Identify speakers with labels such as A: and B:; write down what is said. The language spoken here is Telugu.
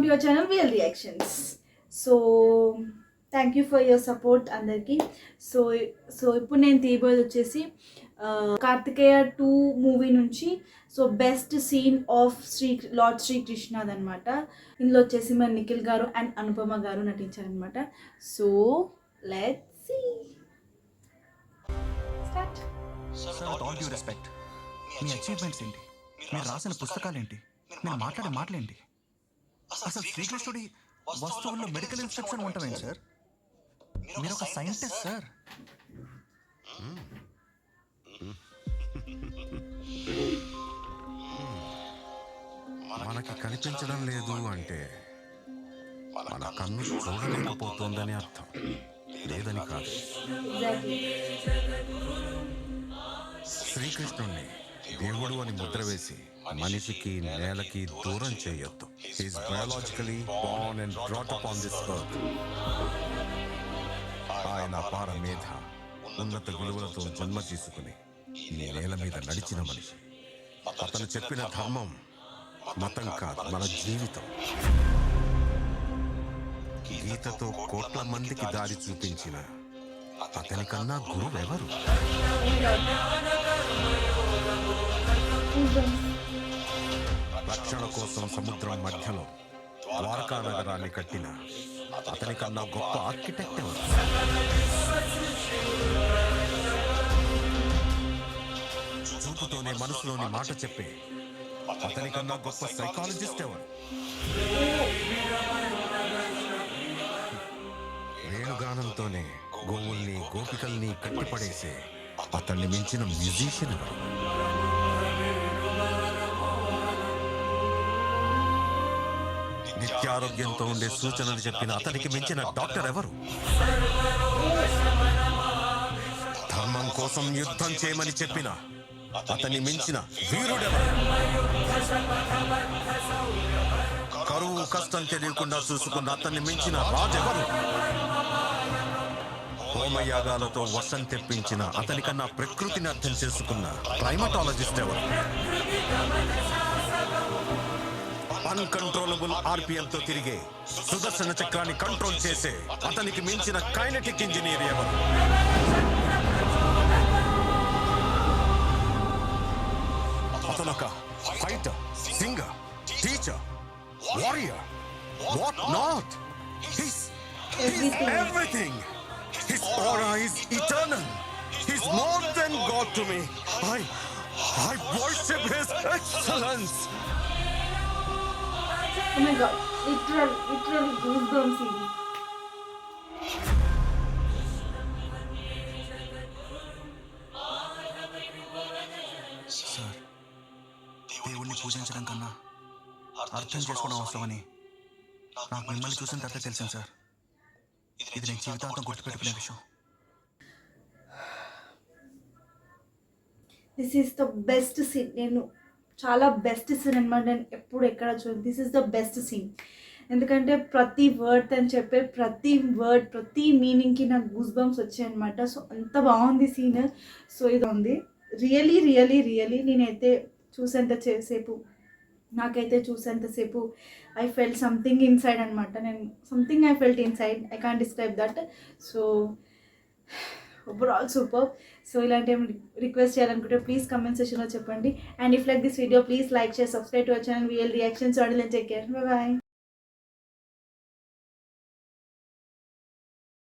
A: Your channel VL reactions. So thank you for your support అందరికీ. సో ఇప్పుడు నేను తీయబోయేది వచ్చేసి కార్తికేయ 2 మూవీ నుంచి so best scene of lord శ్రీకృష్ణది అనమాట. ఇందులో వచ్చేసి మన నిఖిల్ గారు అండ్ అనుపమ గారు నటించారనమాట. So let's see. Start.
B: Sir, all due respect, మీ అచీవ్మెంట్స్ ఏంటి, మీరు రాసిన పుస్తకాలు ఏంటి, మీరు మాట్లాడే మాటలేంటి, అసలు శ్రీకృష్ణుడి వస్తువుల్లో మెడికల్ ఇన్స్ట్రక్షన్ ఉంటామేంటి సార్? మీరు ఒక సైంటిస్ట్ సార్.
C: మనకి కనిపించడం లేదు అంటే మన కన్ను చూడలేకపోతుందని అర్థం, లేదని కాదు. శ్రీకృష్ణుణ్ణి దేవుడు అని ముద్ర వేసి మనిషికి నేలకి దూరం చేయొద్దు. He is biologically born and brought up on this earth. ఆయన అపార మేధ, ఉన్నత విలువలతో జన్మ తీసుకుని ఈ నేల మీద నడిచిన మనిషి. అతను చెప్పిన ధర్మం మతం కాదు, మన జీవితం. గీతతో కోట్ల మందికి దారి చూపించిన అతని కన్నా గురువెవరు? రక్షణ కోసం సముద్రం మధ్యలో ద్వారకా నగరాన్ని కట్టిన అతని కన్నా గొప్ప ఆర్కిటెక్ట్ ఎవరు? చూపుతోనే మనసులోని మాట చెప్పే అతని కన్నా గొప్ప సైకాలజిస్ట్ ఎవరు? వేణుగానంతోనే గోవుల్ని గోపికల్ని కట్టిపడేసే అతన్ని మించిన మ్యూజిషియన్ ఎవరు? నిత్యారోగ్యంతో ఉండే సూచనలు చెప్పిన అతనికి మించిన డాక్టర్ ఎవరు? ధర్మం కోసం యుద్ధం చేయమని చెప్పిన అతన్ని మించిన వీరుడెవరు? కరువు కష్టం తెలియకుండా చూసుకున్న అతన్ని మించిన రాజెవరు? హోమయాగాలతో వర్షం తెప్పించిన అతనికన్నా ప్రకృతిని అర్థం చేసుకున్న క్లైమటాలజిస్ట్ ఎవరు? అన్కంట్రోలబుల్ ఆర్పిఎంతో తిరిగే సుదర్శన చక్రాన్ని కంట్రోల్ చేసే అతనికి మించిన కైనెటిక్ ఇంజనీర్ ఎవరు? అతనొక fighter, singer, teacher, warrior, what not. He's everything. His aura is eternal. He's more than God to me. I worship His excellence.
A: Oh my God, literally goosebumps ఇది.
B: సార్, దేవుణ్ణి పూజించడం కన్నా అర్థం చేసుకోవడం అవసరమని నాకు మిమ్మల్ని చూసిన తర్వాత తెలిసింది సార్. ఇది నేను జీవితాంతం గుర్తుపెట్టుకునే విషయం.
A: This is the best scene. నేను చాలా బెస్ట్ సీన్ అనమాట. నేను ఎప్పుడు ఎక్కడ చూడండి, this is the best scene. ఎందుకంటే ప్రతి వర్డ్ అని చెప్పే ప్రతి వర్డ్, ప్రతి మీనింగ్కి నాకు గూస్ బంప్స్ వచ్చాయన్నమాట. సో అంత బాగుంది సీన్. సో ఇది ఉంది రియలీ నేనైతే చూసేంతసేపు ఐ ఫెల్ట్ సంథింగ్ ఇన్సైడ్ అనమాట. I felt inside, I can't describe that. So overall super. So ఇలాంటి రిక్వెస్ట్ చేయాలనుకుంటే ప్లీజ్ కమెంట్ సెక్షన్లో చెప్పండి. And if like this video please like, share, subscribe to our channel VL reactions. Take care, bye bye.